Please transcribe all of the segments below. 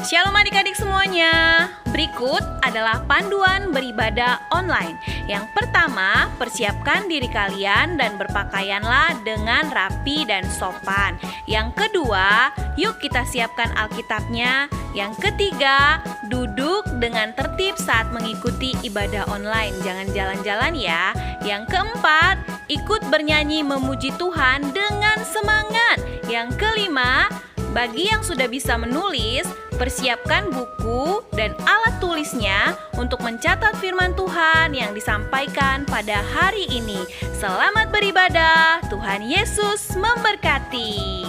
Shalom adik-adik semuanya. Berikut adalah panduan beribadah online. Yang pertama, persiapkan diri kalian dan berpakaianlah dengan rapi dan sopan. Yang kedua, yuk kita siapkan Alkitabnya. Yang ketiga, duduk dengan tertib saat mengikuti ibadah online. Jangan jalan-jalan ya. Yang keempat, ikut bernyanyi memuji Tuhan dengan semangat. Yang kelima, bagi yang sudah bisa menulis, persiapkan buku dan alat tulisnya untuk mencatat firman Tuhan yang disampaikan pada hari ini. Selamat beribadah, Tuhan Yesus memberkati.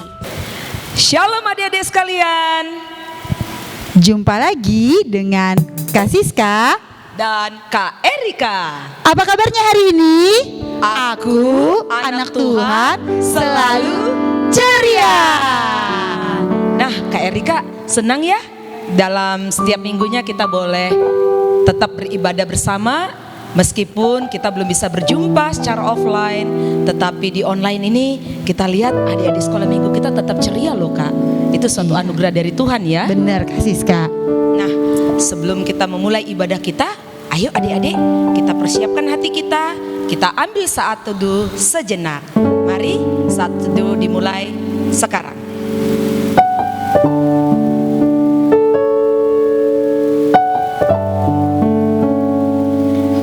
Shalom adik-adik sekalian. Jumpa lagi dengan Kak Siska Dan Kak Erika. Apa kabarnya hari ini? Aku, anak Tuhan, selalu ceria. Nah Kak Erika, senang ya dalam setiap minggunya kita boleh tetap beribadah bersama. Meskipun kita belum bisa berjumpa secara offline, tetapi di online ini kita lihat adik-adik sekolah minggu kita tetap ceria loh Kak. Itu suatu anugerah dari Tuhan ya. Benar Kak Siska. Nah sebelum kita memulai ibadah kita, ayo adik-adik kita persiapkan hati kita. Kita ambil saat teduh sejenak. Mari saat teduh dimulai sekarang.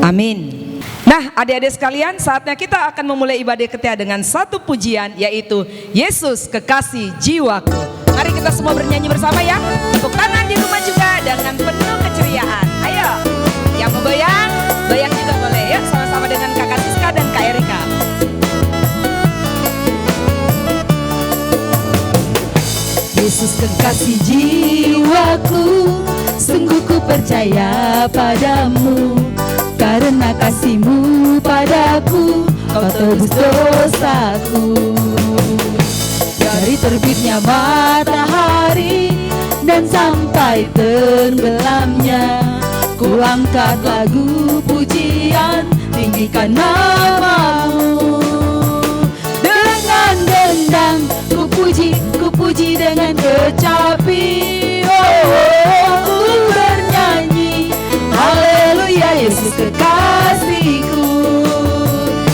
Amin. Nah adik-adik sekalian, saatnya kita akan memulai ibadah kita dengan satu pujian, yaitu Yesus kekasih jiwaku. Mari kita semua bernyanyi bersama ya. Tepuk tangan di rumah juga dengan penuh keceriaan. Ayo, yang mau goyang, goyang juga boleh ya. Sama-sama dengan Kakak Siska dan Kak Erika. Yesus kekasih jiwaku, sungguh ku percaya padamu. Karena kasih-Mu padaku, Kau tebus dosaku. Dari terbitnya matahari dan sampai tenggelamnya, ku angkat lagu pujian, tinggikan nama-Mu. Dengan gendang ku puji dengan kecapi. Ku bernyanyi haleluya Yesus kekasihku.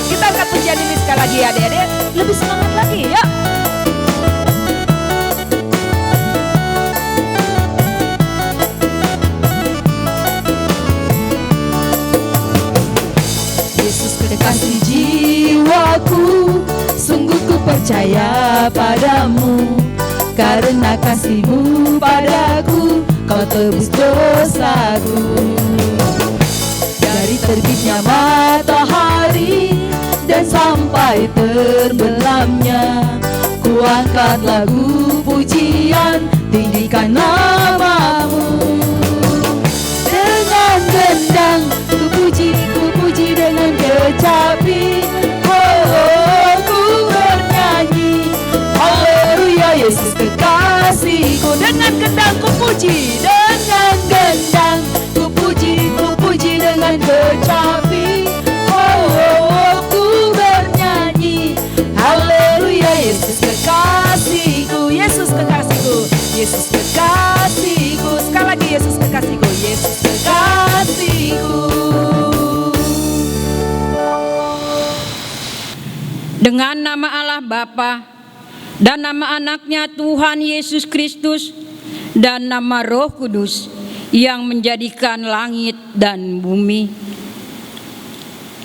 Kita angkat pujian ini sekali lagi ya adik-adik. Lebih semangat lagi ya. Yesus kekasih jiwaku, sungguh ku percaya padamu. Karena kasih-Mu padaku, Kau tebus dosaku. Dari terbitnya matahari dan sampai tenggelamnya, ku angkat lagu pujian, tinggikan nama-Mu. Dengan gendang ku puji dengan kecapi. Ku bernyanyi haleluya Yesus kekasihku. Dengan gendang ku puji, dengan gendang ku puji dengan kecapi. Ku bernyanyi haleluya Yesus kekasihku. Yesus kekasihku, Yesus kekasihku. Sekali lagi Yesus kekasihku, Yesus kekasihku. Dengan nama Allah Bapa dan nama anaknya Tuhan Yesus Kristus dan nama Roh Kudus yang menjadikan langit dan bumi,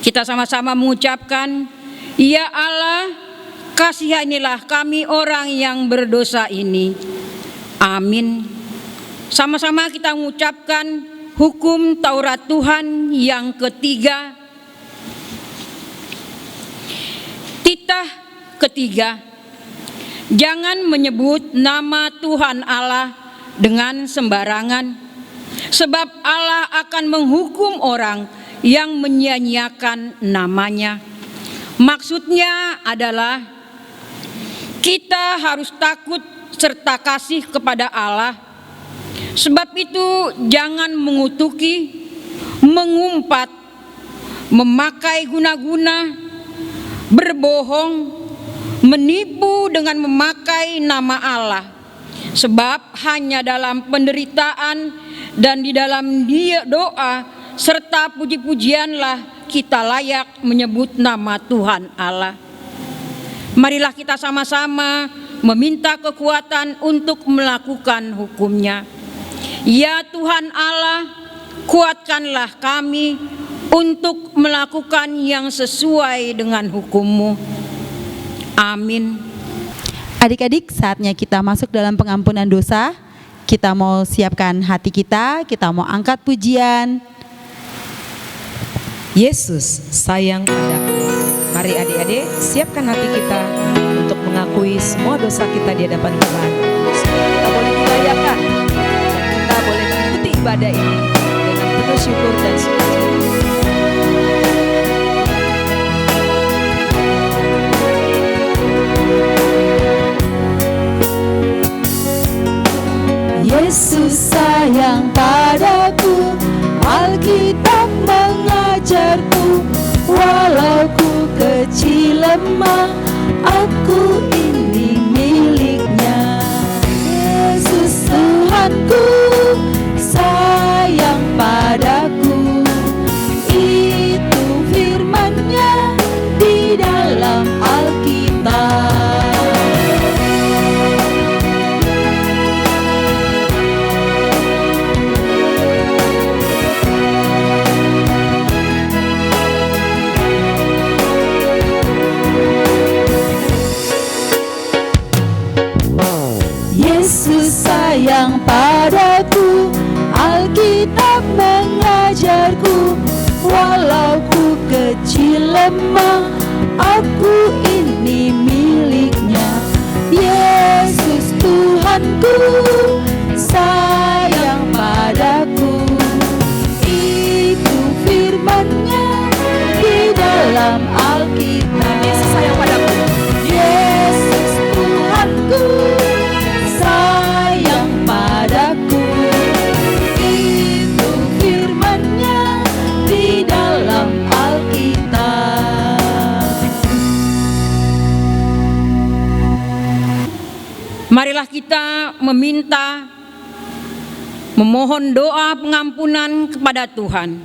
kita sama-sama mengucapkan, ya Allah, kasihanilah kami orang yang berdosa ini. Amin. Sama-sama kita mengucapkan hukum Taurat Tuhan yang ketiga. Titah ketiga, jangan menyebut nama Tuhan Allah dengan sembarangan, sebab Allah akan menghukum orang yang menyia-nyiakan namanya. Maksudnya adalah kita harus takut serta kasih kepada Allah. Sebab itu jangan mengutuki, mengumpat, memakai guna-guna, berbohong, menipu dengan memakai nama Allah, Sebab hanya dalam penderitaan dan di dalam doa serta puji-pujianlah kita layak menyebut nama Tuhan Allah. Marilah kita sama-sama meminta kekuatan untuk melakukan hukum-Nya. Ya Tuhan Allah, kuatkanlah kami untuk melakukan yang sesuai dengan hukum-Mu. Amin. Adik-adik, saatnya kita masuk dalam pengampunan dosa. Kita mau siapkan hati kita mau angkat pujian. Yesus sayang padaku. Mari adik-adik siapkan hati kita untuk mengakui semua dosa kita di hadapan Tuhan. Supaya kita boleh dilayakan dan kita boleh mengikuti ibadah ini dengan penuh syukur dan sukacita. Yesus sayang padaku, Alkitab mengajarku, walau ku kecil lemah, aku ini miliknya. Yesus Tuhanku, sayang padaku, itu firman-Nya di dalam Alkitab. Yesus sayang padaku, Alkitab mengajarku, walau ku kecil lemah, aku ini miliknya. Yesus Tuhanku, sayang padaku, itu firman-Nya di dalam Alkitab. Yesus sayang padaku. Yesus Tuhanku, sayang padaku, itu firman-Nya di dalam Alkitab. Marilah kita memohon doa pengampunan kepada Tuhan.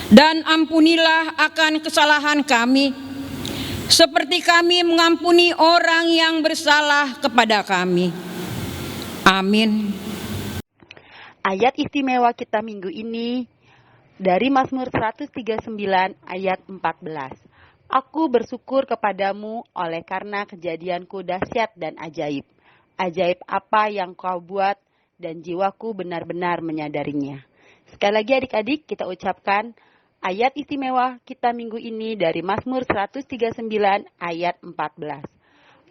Dan ampunilah akan kesalahan kami, seperti kami mengampuni orang yang bersalah kepada kami. Amin. Ayat istimewa kita minggu ini dari Mazmur 139 ayat 14. Aku bersyukur kepadamu oleh karena kejadianku dahsyat dan ajaib. Ajaib apa yang kau buat dan jiwaku benar-benar menyadarinya. Sekali lagi adik-adik kita ucapkan ayat istimewa kita minggu ini dari Mazmur 139 ayat 14.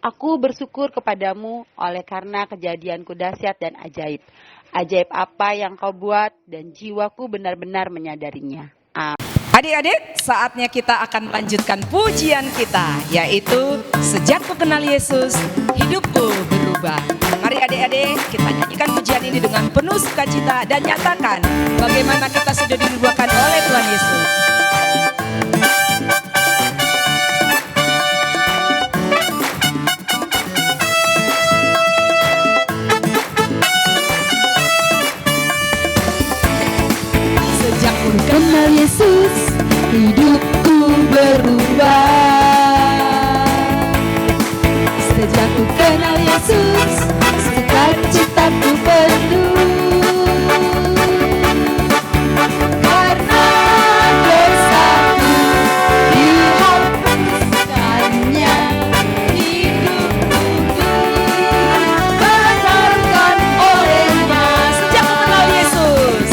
Aku bersyukur kepadamu oleh karena kejadianku dahsyat dan ajaib. Ajaib apa yang kau buat dan jiwaku benar-benar menyadarinya. Amin. Adik-adik, saatnya kita akan melanjutkan pujian kita, yaitu sejak ku kenal Yesus, hidupku berubah. Mari adik-adik, kita nyanyikan pujian ini dengan penuh sukacita dan nyatakan bagaimana kita sudah diubahkan oleh Tuhan Yesus. Sejak ku kenal Yesus, hidupku berubah. Sejak ku kenal Yesus, sukacitaku penuh. Karena dosaku dihapuskannya, hidupku dibenarkan olehnya. Sejak ku kenal Yesus,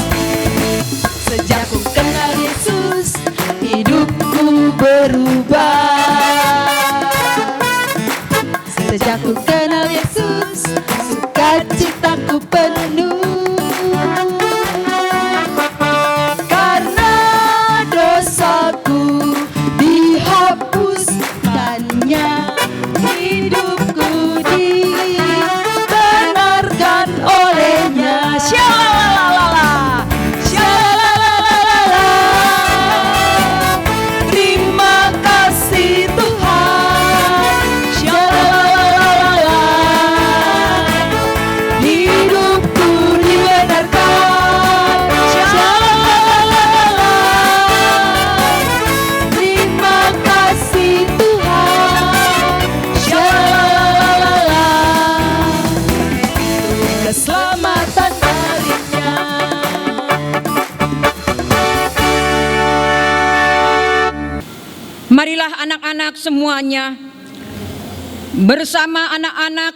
Sejak ku kenal Yesus, hidupku berubah. Sejak ku kenal Yesus, Marilah anak-anak semuanya bersama anak-anak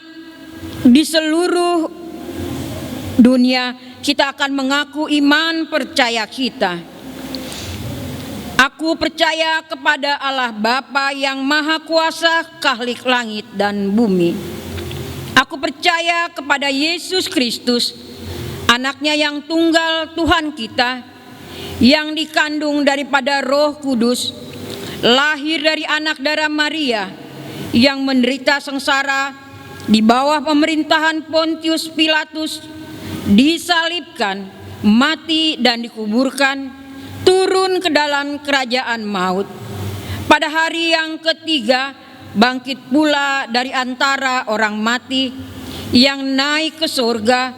di seluruh dunia kita akan mengaku iman percaya kita. Aku percaya kepada Allah Bapa yang Maha Kuasa, Khalik langit dan bumi. Aku percaya kepada Yesus Kristus, anaknya yang tunggal Tuhan kita, yang dikandung daripada Roh Kudus, lahir dari anak darah Maria, yang menderita sengsara di bawah pemerintahan Pontius Pilatus, disalibkan, mati dan dikuburkan, turun ke dalam kerajaan maut. Pada hari yang ketiga bangkit pula dari antara orang mati, yang naik ke surga,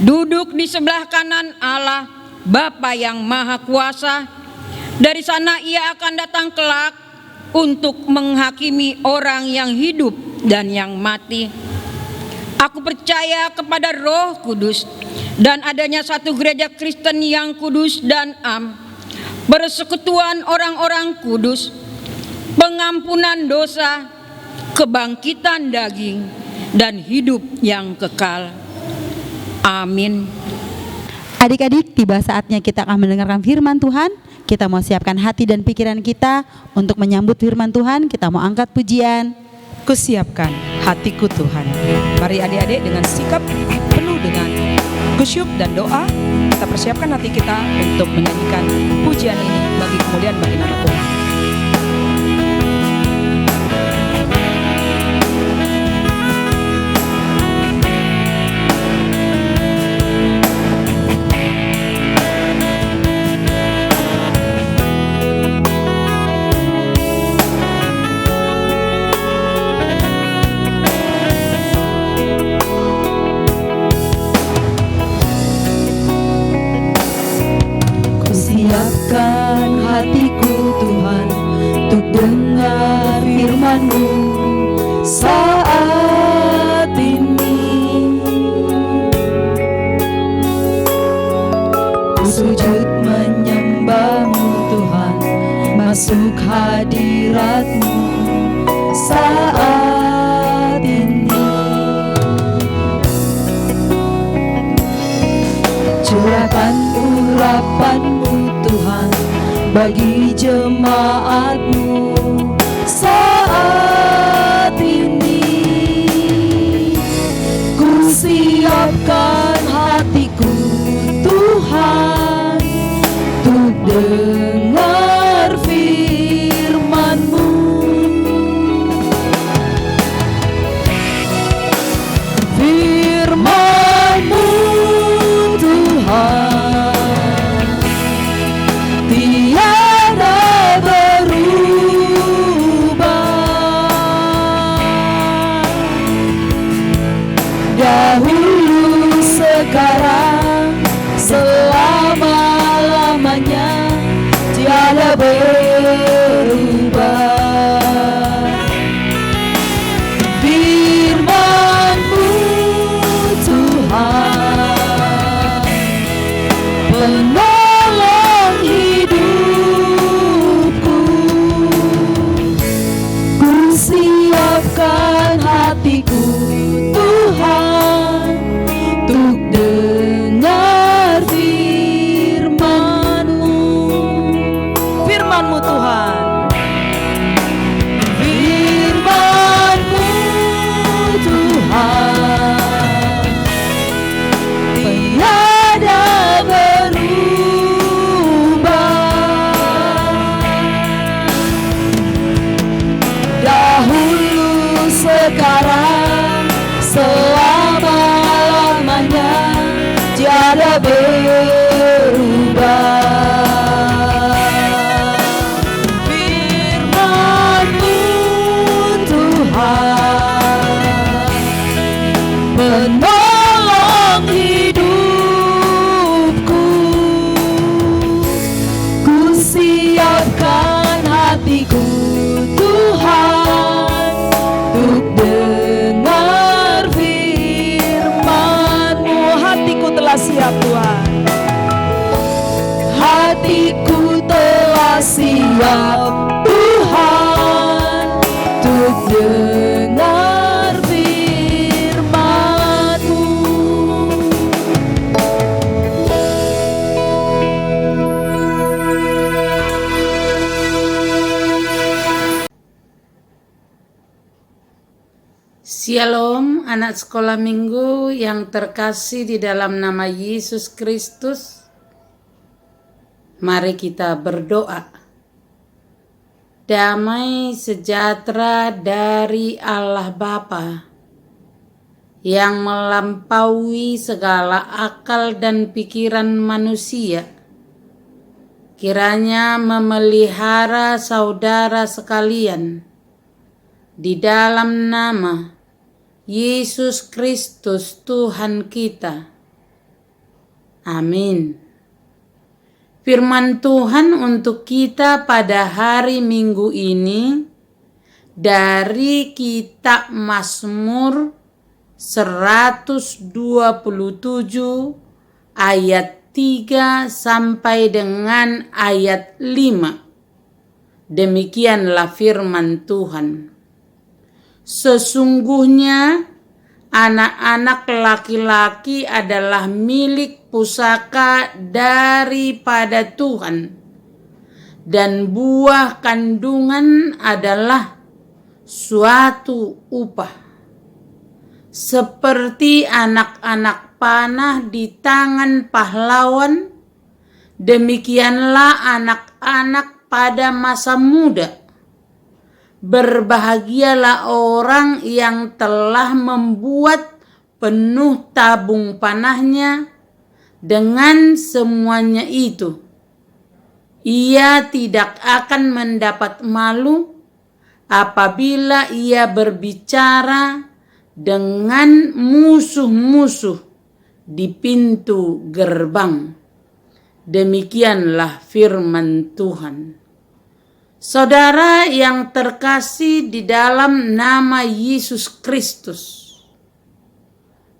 duduk di sebelah kanan Allah Bapa yang Maha Kuasa. Dari sana ia akan datang kelak untuk menghakimi orang yang hidup dan yang mati. Aku percaya kepada Roh Kudus dan adanya satu gereja Kristen yang kudus dan am, persekutuan orang-orang kudus, pengampunan dosa, kebangkitan daging, dan hidup yang kekal. Amin. Adik-adik, tiba saatnya kita akan mendengarkan firman Tuhan. Kita mau siapkan hati dan pikiran kita untuk menyambut firman Tuhan. Kita mau angkat pujian. Kusiapkan hatiku Tuhan. Mari adik-adik dengan sikap penuh dengan kusyuk dan doa, kita persiapkan hati kita untuk menyanyikan pujian ini bagi kemuliaan bagi nama Tuhan. Siapkan hatiku Tuhan untuk dengar firman-Mu saat ini. Ku sujud menyembah-Mu Tuhan, masuk hadirat-Mu saat ini. Curahkan urapan-Mu Tuhan bagi jemaat-Mu saat ini. Ku siapkan hatiku Tuhan untuk dengar firman-Mu. Firman-Mu Tuhan dahulu, sekarang, selama-lamanya, tiada berubah. Firman-Mu Tuhan, penolong hidupku. Ku siapkan hatiku Tuhan untuk dengar firman-Mu. Firman-Mu Tuhan. Firman-Mu Tuhan, tiada berubah. Dahulu, sekarang, selama-lamanya, tiada berubah. Firman-Mu Tuhan, penolong hidupku. Ku siapkan hatiku Tuhan untuk dengar firman-Mu. Hatiku telah siap Tuhan. Hatiku telah siap Tuhan dengar firman-Mu. Shalom anak sekolah minggu yang terkasih di dalam nama Yesus Kristus. Mari kita berdoa. Damai sejahtera dari Allah Bapa yang melampaui segala akal dan pikiran manusia, kiranya memelihara saudara sekalian di dalam nama Yesus Kristus Tuhan kita. Amin. Firman Tuhan untuk kita pada hari Minggu ini dari kitab Mazmur 127 ayat 3 sampai dengan ayat 5. Demikianlah firman Tuhan. Sesungguhnya anak-anak laki-laki adalah milik pusaka daripada Tuhan, dan buah kandungan adalah suatu upah. Seperti anak-anak panah di tangan pahlawan, demikianlah anak-anak pada masa muda. Berbahagialah orang yang telah membuat penuh tabung panahnya. Dengan semuanya itu, ia tidak akan mendapat malu apabila ia berbicara dengan musuh-musuh di pintu gerbang. Demikianlah firman Tuhan. Saudara yang terkasih di dalam nama Yesus Kristus,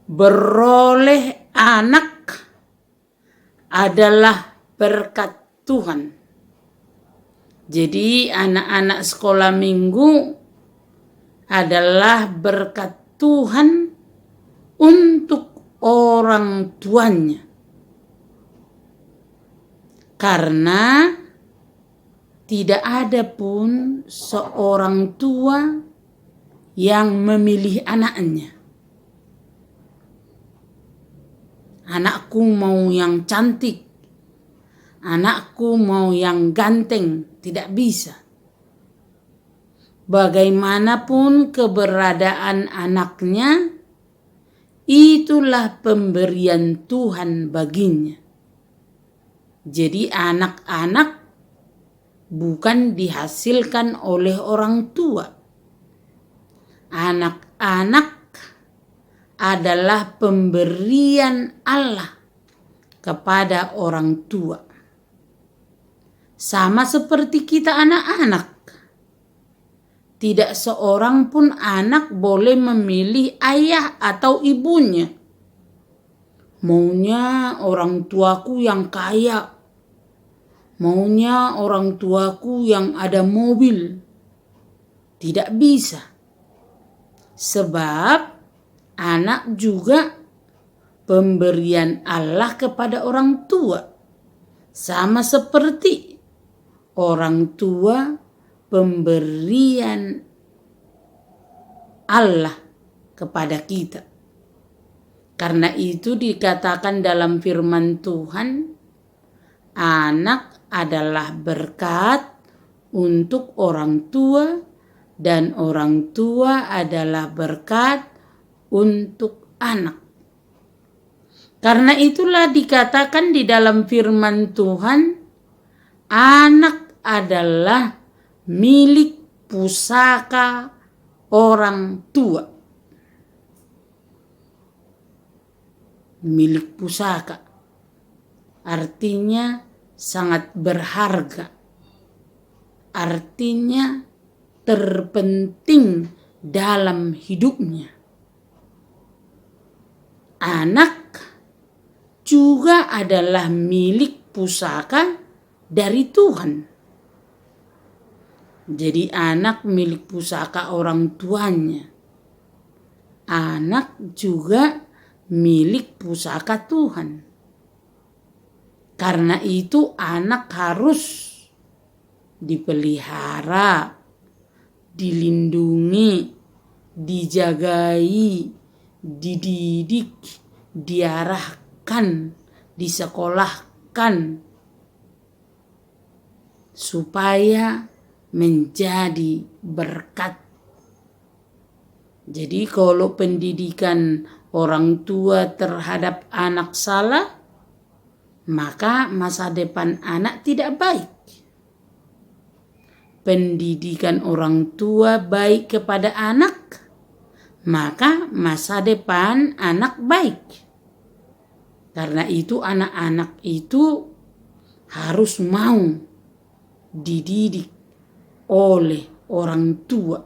beroleh anak adalah berkat Tuhan. Jadi anak-anak sekolah minggu adalah berkat Tuhan untuk orang tuanya. Karena tidak ada pun seorang tua yang memilih anaknya. Anakku mau yang cantik, anakku mau yang ganteng, tidak bisa. Bagaimanapun keberadaan anaknya, itulah pemberian Tuhan baginya. Jadi anak-anak bukan dihasilkan oleh orang tua. Anak-anak adalah pemberian Allah kepada orang tua. Sama seperti kita anak-anak. Tidak seorang pun anak boleh memilih ayah atau ibunya. Maunya orang tuaku yang kaya. Maunya orang tuaku yang ada mobil. Tidak bisa. Sebab anak juga pemberian Allah kepada orang tua. Sama seperti orang tua pemberian Allah kepada kita. Karena itu dikatakan dalam firman Tuhan, anak adalah berkat untuk orang tua dan orang tua adalah berkat untuk anak. Karena itulah dikatakan di dalam firman Tuhan, anak adalah milik pusaka orang tua. Milik pusaka artinya sangat berharga. Artinya terpenting dalam hidupnya. Anak juga adalah milik pusaka dari Tuhan. Jadi anak milik pusaka orang tuanya. Anak juga milik pusaka Tuhan. Karena itu anak harus dipelihara, dilindungi, dijagai, dididik, diarahkan, disekolahkan supaya menjadi berkat. Jadi kalau pendidikan orang tua terhadap anak salah, maka masa depan anak tidak baik. Pendidikan orang tua baik kepada anak, maka masa depan anak baik. Karena itu anak-anak itu harus mau dididik oleh orang tua.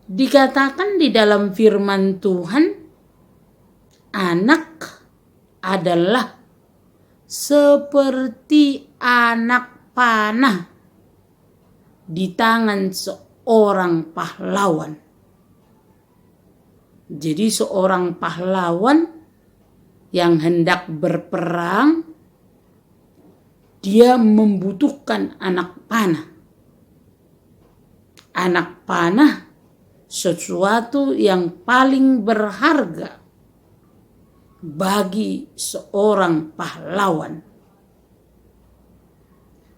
Dikatakan di dalam firman Tuhan, anak adalah seperti anak panah di tangan seorang pahlawan. Jadi seorang pahlawan yang hendak berperang, dia membutuhkan anak panah. Anak panah sesuatu yang paling berharga bagi seorang pahlawan.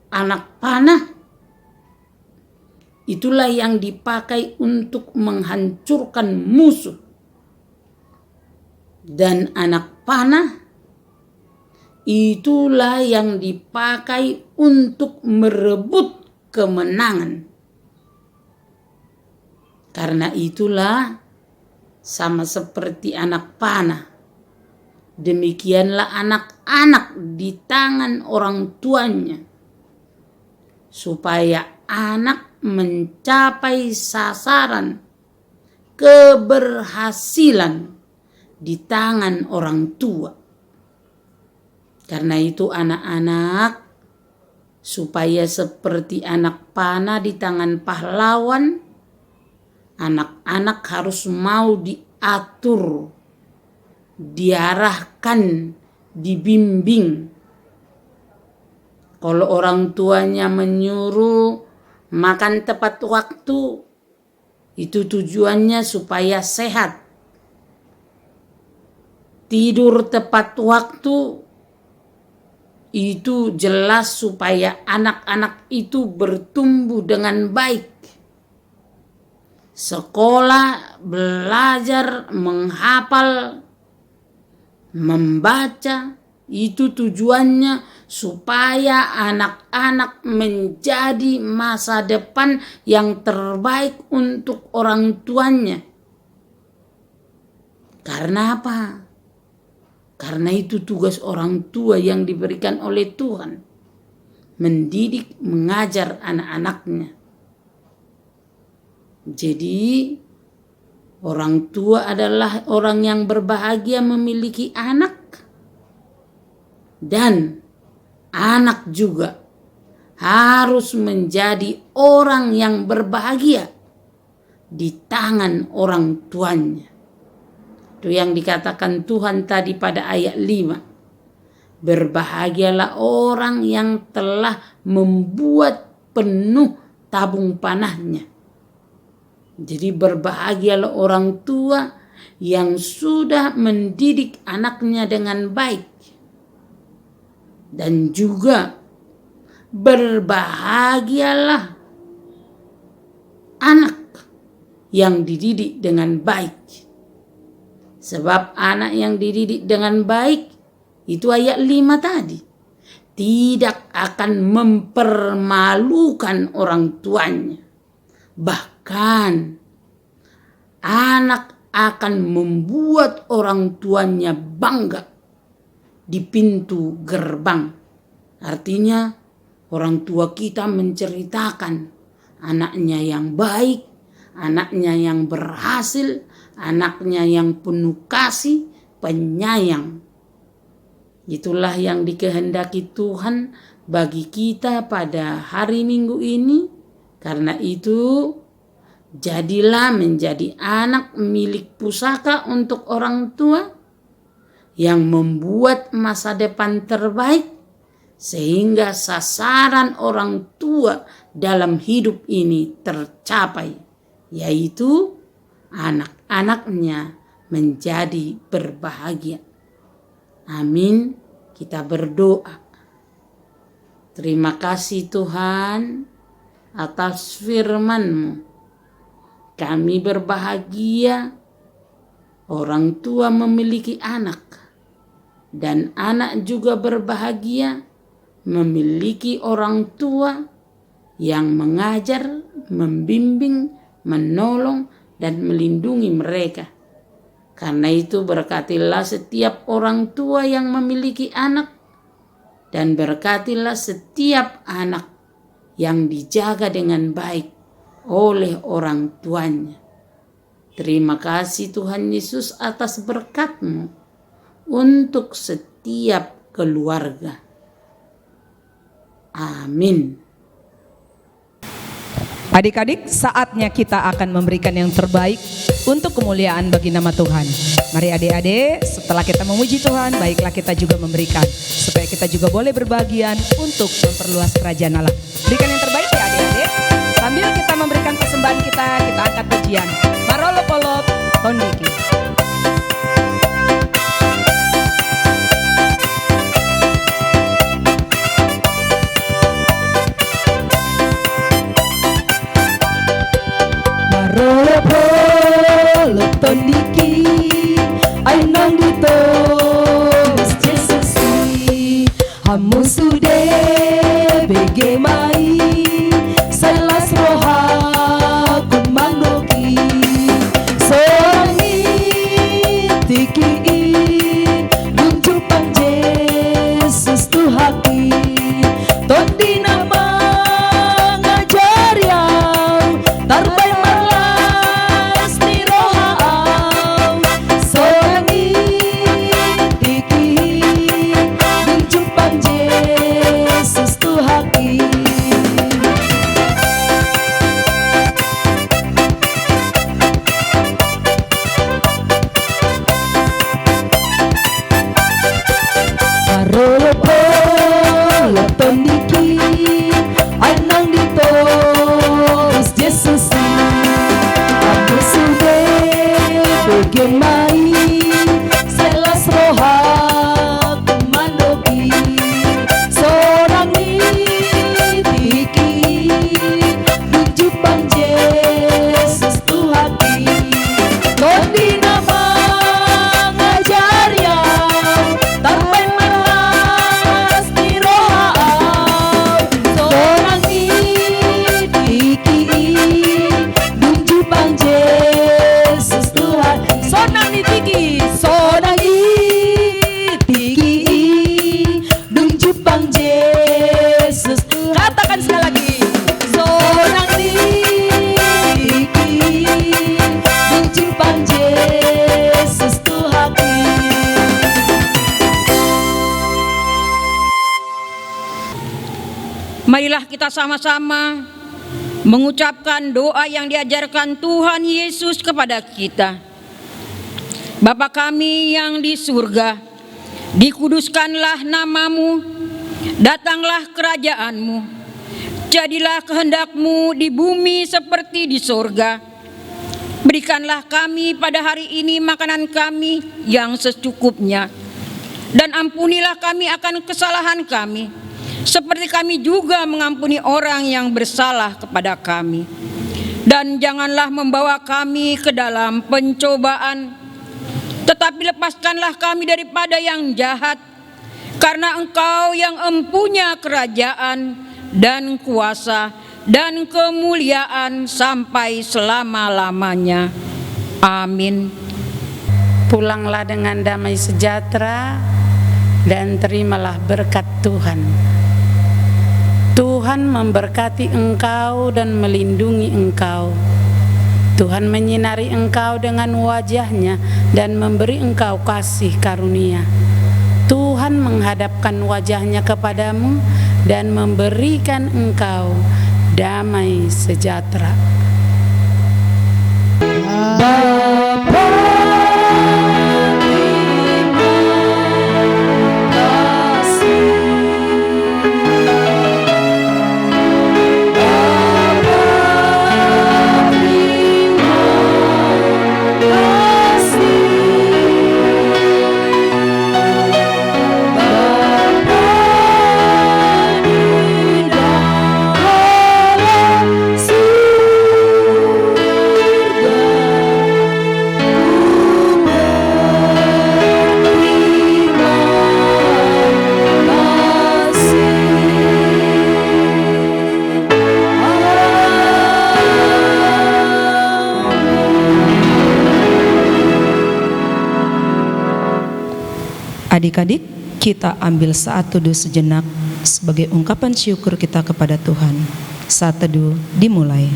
Anak panah itulah yang dipakai untuk menghancurkan musuh. Dan anak panah itulah yang dipakai untuk merebut kemenangan. Karena itulah sama seperti anak panah, demikianlah anak-anak di tangan orang tuanya, supaya anak mencapai sasaran keberhasilan di tangan orang tua. Karena itu anak-anak, supaya seperti anak panah di tangan pahlawan, anak-anak harus mau diatur, diarahkan, dibimbing. Kalau orang tuanya menyuruh makan tepat waktu, itu tujuannya supaya sehat. Tidur tepat waktu, itu jelas supaya anak-anak itu bertumbuh dengan baik. Sekolah, belajar, menghafal, membaca, itu tujuannya supaya anak-anak menjadi masa depan yang terbaik untuk orang tuanya. Karena apa? Karena itu tugas orang tua yang diberikan oleh Tuhan. Mendidik, mengajar anak-anaknya. Jadi orang tua adalah orang yang berbahagia memiliki anak. Dan anak juga harus menjadi orang yang berbahagia di tangan orang tuanya. Itu yang dikatakan Tuhan tadi pada ayat 5. Berbahagialah orang yang telah membuat penuh tabung panahnya. Jadi berbahagialah orang tua yang sudah mendidik anaknya dengan baik. Dan juga berbahagialah anak yang dididik dengan baik. Sebab anak yang dididik dengan baik, itu ayat 5 tadi, tidak akan mempermalukan orang tuanya. Bahkan anak akan membuat orang tuanya bangga di pintu gerbang. Artinya orang tua kita menceritakan anaknya yang baik, anaknya yang berhasil, anaknya yang penuh kasih, penyayang. Itulah yang dikehendaki Tuhan bagi kita pada hari Minggu ini. Karena itu, jadilah menjadi anak milik pusaka untuk orang tua yang membuat masa depan terbaik sehingga sasaran orang tua dalam hidup ini tercapai, yaitu anak-anaknya menjadi berbahagia. Amin. Kita berdoa. Terima kasih Tuhan atas firman-Mu. Kami berbahagia orang tua memiliki anak, dan anak juga berbahagia memiliki orang tua yang mengajar, membimbing, menolong, dan melindungi mereka. Karena itu berkatilah setiap orang tua yang memiliki anak, dan berkatilah setiap anak yang dijaga dengan baik oleh orang tuanya. Terima kasih Tuhan Yesus atas berkat-Mu untuk setiap keluarga. Amin. Adik-adik, saatnya kita akan memberikan yang terbaik untuk kemuliaan bagi nama Tuhan. Mari adik-adik, setelah kita memuji Tuhan, baiklah kita juga memberikan, supaya kita juga boleh berbagian untuk memperluas kerajaan Allah. Berikan yang terbaik ya adik-adik. Sambil kita memberikan persembahan kita angkat pujian. Marolo Polop Tondiki. Tondiki ay nandito Jesus hamu sude begemai selas roha kumandoki sorangi tiki luncupan Jesus tuhaki tondi nama ngajar yang tarbai malas ni roha sorangi tiki luncupan Jesus tuhaki. Marolo polo tondiki anang dito Jesus aku sudah begemai selas roha kumandoki sorangi tiki luncupan Jesus tuhaki tondi nama ngajar yang tarpai malas di roha sorangi tiki luncupan Jesus Tuhan sonangi tiki luncupan Jesus katakan sekali lagi sonangi tiki luncupan Jesus Tuhan. Marilah kita sama-sama mengucapkan doa yang diajarkan Tuhan Yesus kepada kita. Bapa kami yang di surga, dikuduskanlah namamu, datanglah kerajaanmu, jadilah kehendak-Mu di bumi seperti di surga. Berikanlah kami pada hari ini makanan kami yang secukupnya, dan ampunilah kami akan kesalahan kami, seperti kami juga mengampuni orang yang bersalah kepada kami. Dan janganlah membawa kami ke dalam pencobaan, tetapi lepaskanlah kami daripada yang jahat, karena Engkau yang empunya kerajaan dan kuasa dan kemuliaan sampai selama-lamanya. Amin. Pulanglah dengan damai sejahtera dan terimalah berkat Tuhan. Tuhan memberkati engkau dan melindungi engkau. Tuhan menyinari engkau dengan wajah-Nya dan memberi engkau kasih karunia. Tuhan menghadapkan wajah-Nya kepadamu dan memberikan engkau damai sejahtera. Adik-adik, kita ambil saat teduh sejenak sebagai ungkapan syukur kita kepada Tuhan. Saat teduh dimulai.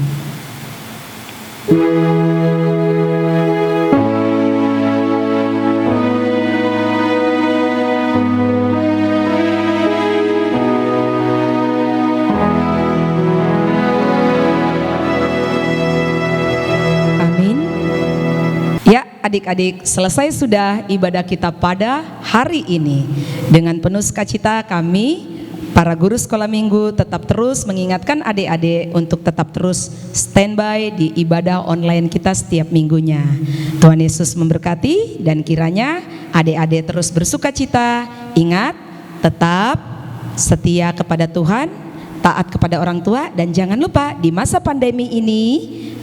Adik-adik, selesai sudah ibadah kita pada hari ini. Dengan penuh sukacita kami, para guru sekolah minggu, tetap terus mengingatkan adik-adik untuk tetap terus standby di ibadah online kita setiap minggunya. Tuhan Yesus memberkati dan kiranya adik-adik terus bersukacita. Ingat, tetap setia kepada Tuhan, taat kepada orang tua, dan jangan lupa di masa pandemi ini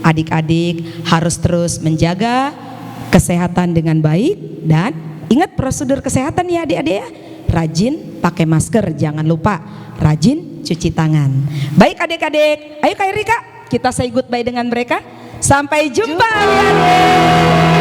adik-adik harus terus menjaga kesehatan dengan baik dan ingat prosedur kesehatan ya adik-adik ya. Rajin pakai masker, jangan lupa rajin cuci tangan. Baik adik-adik, ayo Kak Erika, kita say goodbye dengan mereka. Sampai jumpa adik-adik.